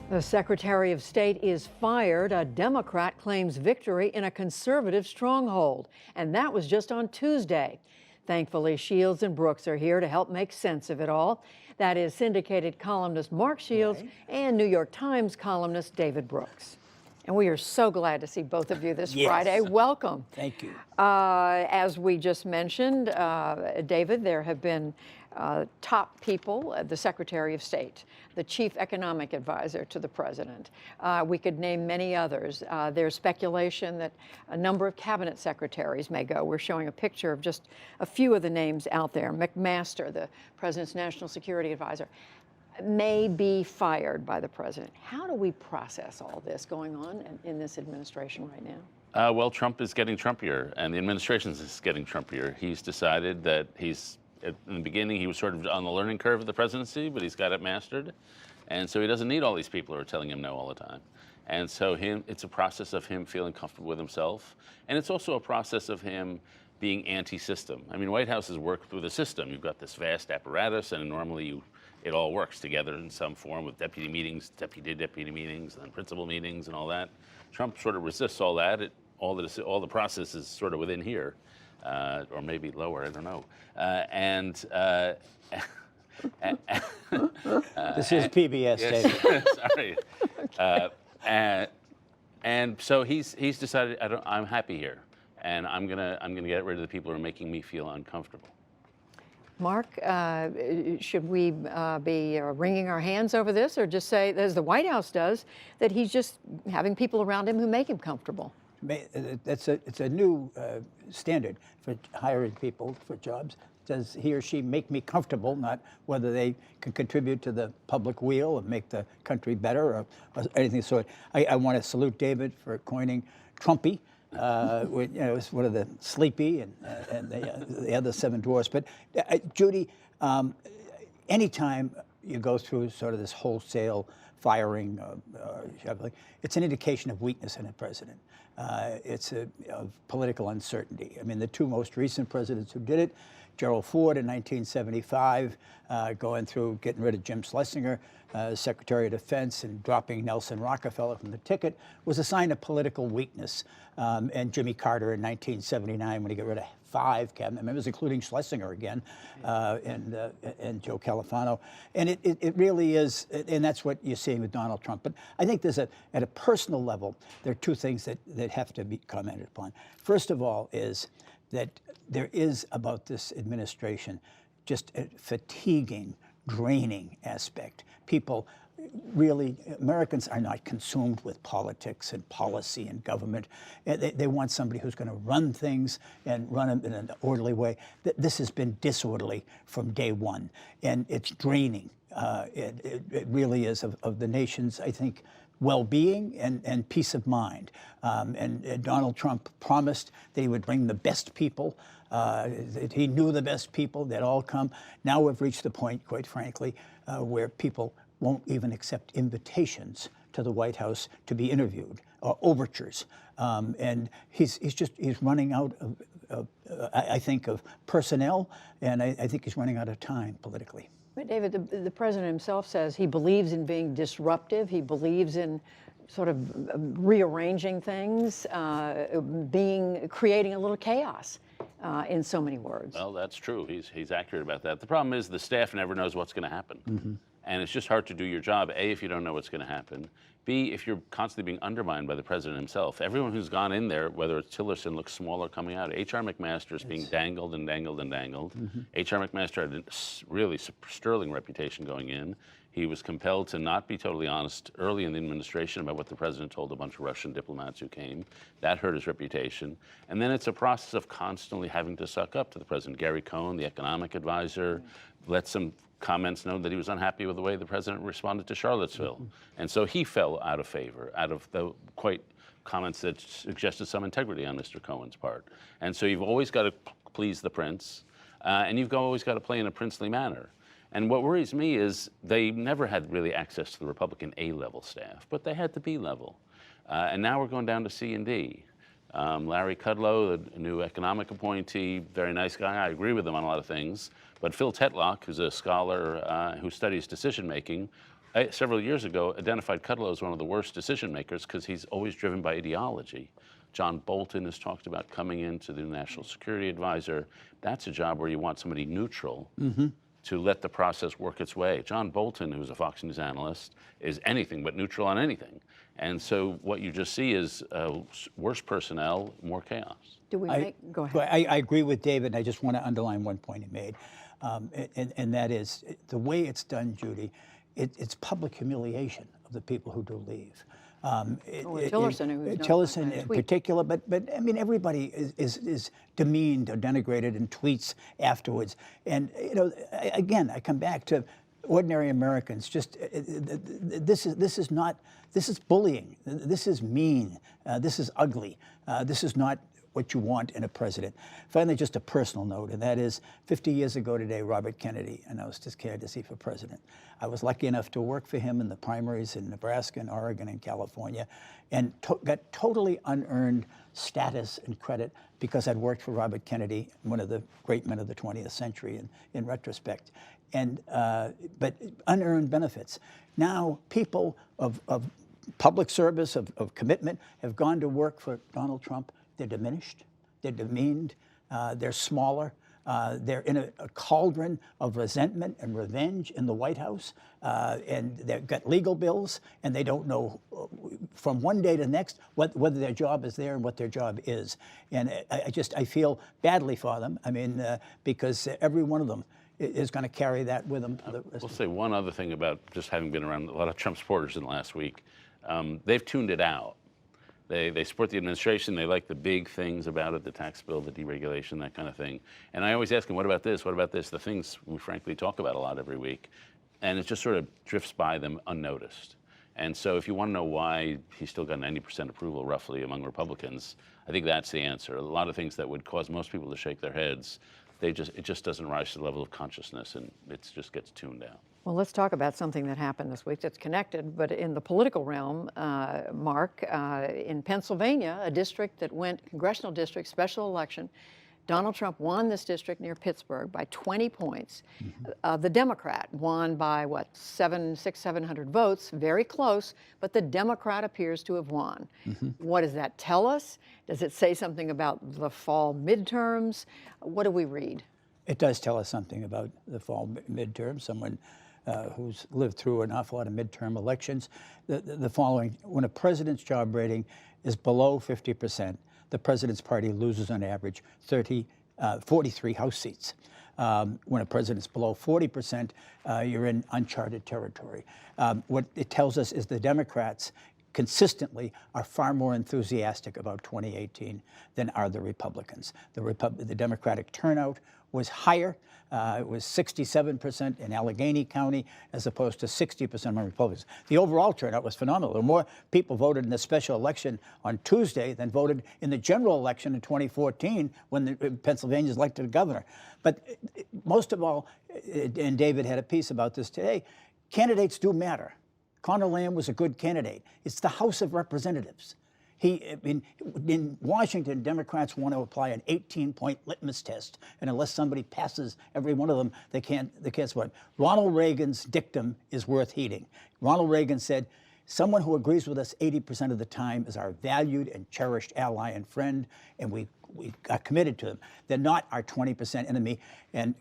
The Secretary of State is fired. A Democrat claims victory in a conservative stronghold. And that was just on Tuesday. Thankfully, Shields and Brooks are here to help make sense of it all. That is syndicated columnist Mark Shields and New York Times columnist David Brooks. And we are so glad to see both of you this Friday. Welcome. Thank you. As we just mentioned, David, there have been top people, the Secretary of State, the Chief Economic Advisor to the President. We could name many others. There's speculation that a number of cabinet secretaries may go. We're showing a picture of just a few of the names out there. McMaster, the President's National Security Advisor, may be fired by the President. How do we process all this going on in this administration right now? Well, Trump is getting Trumpier, and the administration is getting Trumpier. He's decided that in the beginning, he was sort of on the learning curve of the presidency, but he's got it mastered. And so he doesn't need all these people who are telling him no all the time. And so it's a process of him feeling comfortable with himself. And it's also a process of him being anti-system. I mean, White House has worked with a system. You've got this vast apparatus, and normally it all works together in some form with deputy meetings, deputy meetings, and then principal meetings and all that. Trump sort of resists all that. All the process is sort of within here. Or maybe lower, I don't know. This is PBS, David. Sorry. And so he's decided I'm happy here, and I'm gonna get rid of the people who are making me feel uncomfortable. Mark, should we be wringing our hands over this, or just say, as the White House does, that he's just having people around him who make him comfortable? It's a new standard for hiring people for jobs. Does he or she make me comfortable, not whether they can contribute to the public weal or make the country better or anything of the sort. I want to salute David for coining Trumpy. It's one of the Sleepy and the other seven dwarfs. But Judy, anytime you go through sort of this wholesale firing, it's an indication of weakness in a president. It's of political uncertainty. I mean, the two most recent presidents who did it, Gerald Ford in 1975, going through getting rid of Jim Schlesinger, Secretary of Defense, and dropping Nelson Rockefeller from the ticket, was a sign of political weakness. And Jimmy Carter in 1979, when he got rid of 5 cabinet members, including Schlesinger again, and Joe Califano. And it really is, and that's what you're seeing with Donald Trump. But I think at a personal level, there are two things that have to be commented upon. First of all is that there is about this administration just a fatiguing, draining aspect. People really, Americans are not consumed with politics and policy and government. They want somebody who's going to run things and run them in an orderly way. This has been disorderly from day one, and it's draining. It really is of the nation's, I think, well-being and peace of mind. And Donald Trump promised that he would bring the best people. That he knew the best people. They'd all come. Now we've reached the point, quite frankly, where people won't even accept invitations to the White House to be interviewed, or overtures. And he's running out of, I think, of personnel, and I think he's running out of time politically. But David, the president himself says he believes in being disruptive. He believes in sort of rearranging things, creating a little chaos. In so many words. Well, that's true. He's accurate about that. The problem is the staff never knows what's going to happen. Mm-hmm. And it's just hard to do your job, A, if you don't know what's going to happen, B, if you're constantly being undermined by the president himself. Everyone who's gone in there, whether it's Tillerson looks smaller coming out, H.R. McMaster is being dangled and dangled and dangled. Mm-hmm. H.R. McMaster had a really sterling reputation going in. He was compelled to not be totally honest early in the administration about what the president told a bunch of Russian diplomats who came. That hurt his reputation. And then it's a process of constantly having to suck up to the president. Gary Cohn, the economic advisor, let some comments known that he was unhappy with the way the president responded to Charlottesville. Mm-hmm. And so he fell out of favor, out of the quite comments that suggested some integrity on Mr. Cohen's part. And so you've always got to please the prince, and you've always got to play in a princely manner. And what worries me is they never had really access to the Republican A-level staff, but they had the B-level. And now we're going down to C and D. Larry Kudlow, the new economic appointee, very nice guy. I agree with him on a lot of things. But Phil Tetlock, who's a scholar who studies decision-making, several years ago, identified Kudlow as one of the worst decision makers because he's always driven by ideology. John Bolton has talked about coming in to the National Security Advisor. That's a job where you want somebody neutral to let the process work its way. John Bolton, who's a Fox News analyst, is anything but neutral on anything. And so what you just see is worse personnel, more chaos. Do we go ahead. Well, I agree with David. I just want to underline one point he made, and that is the way it's done, Judy. It's public humiliation of the people who do leave. Tillerson, who's Tillerson in particular, but I mean everybody is demeaned or denigrated in tweets afterwards. And you know, again, I come back to ordinary Americans. Just this is bullying. This is mean. This is ugly. This is not what you want in a president. Finally, just a personal note, and that is 50 years ago today, Robert Kennedy announced his candidacy for president. I was lucky enough to work for him in the primaries in Nebraska and Oregon and California, and got totally unearned status and credit because I'd worked for Robert Kennedy, one of the great men of the 20th century in retrospect. And, but unearned benefits. Now people of public service, of commitment, have gone to work for Donald Trump. They're diminished, they're demeaned, they're smaller, they're in a cauldron of resentment and revenge in the White House, and they've got legal bills, and they don't know from one day to the next whether their job is there and what their job is. And I feel badly for them. I mean, because every one of them is going to carry that with them. We'll say one other thing about just having been around a lot of Trump supporters in the last week. They've tuned it out. They support the administration. They like the big things about it, the tax bill, the deregulation, that kind of thing. And I always ask them, what about this? What about this? The things we frankly talk about a lot every week. And it just sort of drifts by them unnoticed. And so if you want to know why he's still got 90% approval roughly among Republicans, I think that's the answer. A lot of things that would cause most people to shake their heads, it just doesn't rise to the level of consciousness, and it just gets tuned out. Well, let's talk about something that happened this week that's connected, but in the political realm, Mark, in Pennsylvania, a district that went, congressional district, special election, Donald Trump won this district near Pittsburgh by 20 points. The Democrat won by, what, 700 votes, very close, but the Democrat appears to have won. What does that tell us? Does it say something about the fall midterms? What do we read? It does tell us something about the fall midterms. Someone who's lived through an awful lot of midterm elections. The following: when a president's job rating is below 50%, the president's party loses on average 43 House seats. When a president's below 40%, you're in uncharted territory. What it tells us is the Democrats consistently are far more enthusiastic about 2018 than are the Republicans. The Democratic turnout was higher. It was 67% in Allegheny County as opposed to 60% among Republicans. The overall turnout was phenomenal. There were more people voted in the special election on Tuesday than voted in the general election in 2014 when Pennsylvania's elected a governor. But most of all, and David had a piece about this today, candidates do matter. Conor Lamb was a good candidate. It's the House of Representatives. In Washington, Democrats want to apply an 18-point litmus test, and unless somebody passes every one of them, they can't support. Ronald Reagan's dictum is worth heeding. Ronald Reagan said, someone who agrees with us 80% of the time is our valued and cherished ally and friend, and we are committed to them. They're not our 20% enemy. And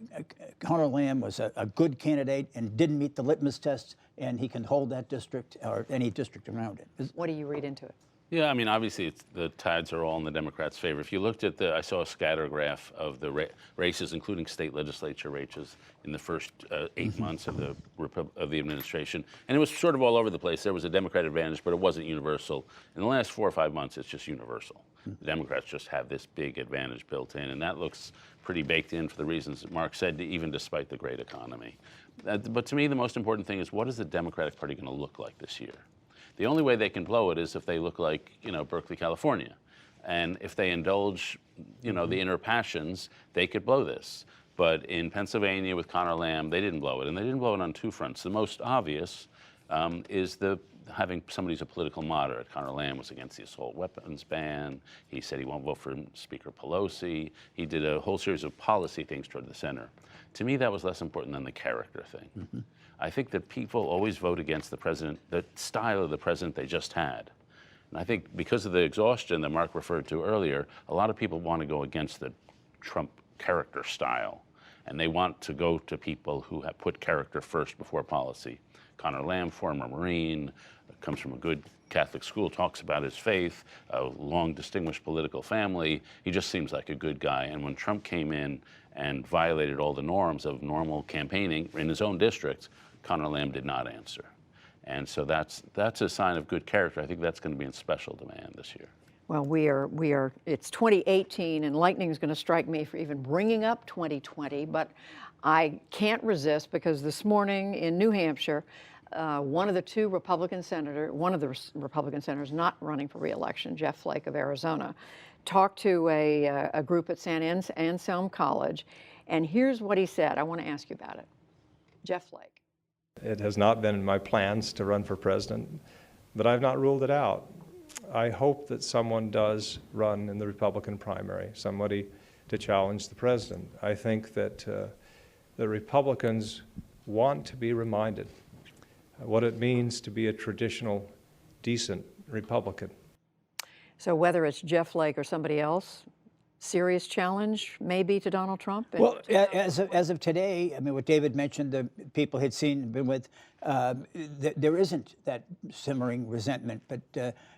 Conor Lamb was a good candidate and didn't meet the litmus test, and he can hold that district or any district around it. What do you read into it? Yeah, I mean, obviously, the tides are all in the Democrats' favor. If you looked at I saw a scatter graph of the races, including state legislature races, in the first 8 months of the administration, and it was sort of all over the place. There was a Democrat advantage, but it wasn't universal. In the last 4 or 5 months, it's just universal. The Democrats just have this big advantage built in, and that looks pretty baked in for the reasons that Mark said, even despite the great economy. But to me, the most important thing is, what is the Democratic Party going to look like this year? The only way they can blow it is if they look like, Berkeley, California. And if they indulge, the inner passions, they could blow this. But in Pennsylvania with Conor Lamb, they didn't blow it. And they didn't blow it on two fronts. The most obvious is having somebody who's a political moderate. Conor Lamb was against the assault weapons ban. He said he won't vote for Speaker Pelosi. He did a whole series of policy things toward the center. To me, that was less important than the character thing. I think that people always vote against the president, the style of the president they just had. And I think because of the exhaustion that Mark referred to earlier, a lot of people want to go against the Trump character style. And they want to go to people who have put character first before policy. Connor Lamb, former Marine, comes from a good Catholic school, talks about his faith, a long distinguished political family. He just seems like a good guy. And when Trump came in and violated all the norms of normal campaigning in his own district, Connor Lamb did not answer. And so that's a sign of good character. I think that's going to be in special demand this year. Well, it's 2018, and lightning is going to strike me for even bringing up 2020, but I can't resist because this morning in New Hampshire, one of the Republican senators not running for re-election, Jeff Flake of Arizona, talked to a group at St. Anselm College, and here's what he said. I want to ask you about it. Jeff Flake. It has not been in my plans to run for president, but I've not ruled it out. I hope that someone does run in the Republican primary, somebody to challenge the president. I think that the Republicans want to be reminded what it means to be a traditional, decent Republican. So whether it's Jeff Flake or somebody else, serious challenge maybe to Donald Trump? Well, as of today, I mean, what David mentioned, the people he'd seen, been with, there isn't that simmering resentment. But,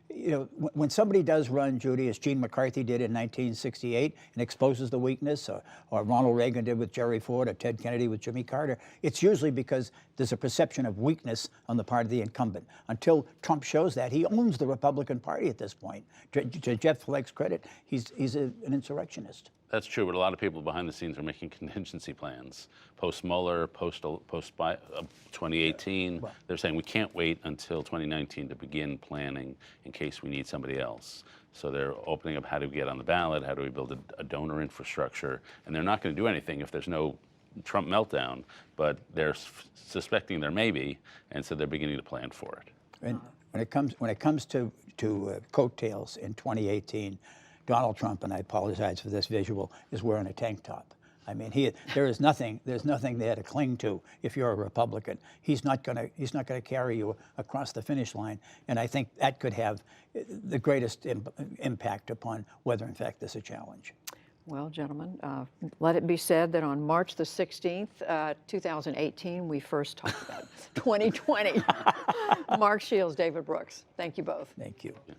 you know, when somebody does run, Judy, as Gene McCarthy did in 1968 and exposes the weakness, or Ronald Reagan did with Jerry Ford, or Ted Kennedy with Jimmy Carter, it's usually because there's a perception of weakness on the part of the incumbent. Until Trump shows that, he owns the Republican Party at this point. To Jeff Flake's credit, he's an insurrectionist. That's true, but a lot of people behind the scenes are making contingency plans. Post-Mueller, post-2018, they're saying we can't wait until 2019 to begin planning in case we need somebody else. So they're opening up how do we get on the ballot, how do we build a donor infrastructure, and they're not going to do anything if there's no Trump meltdown, but they're suspecting there may be, and so they're beginning to plan for it. And when it comes to coattails in 2018, Donald Trump, and I apologize for this visual, is wearing a tank top. I mean, there's nothing there to cling to if you're a Republican. He's not going to carry you across the finish line, and I think that could have the greatest impact upon whether, in fact, this is a challenge. Well, gentlemen, let it be said that on March the 16th, 2018, we first talked about 2020. Mark Shields, David Brooks, thank you both. Thank you. Yeah.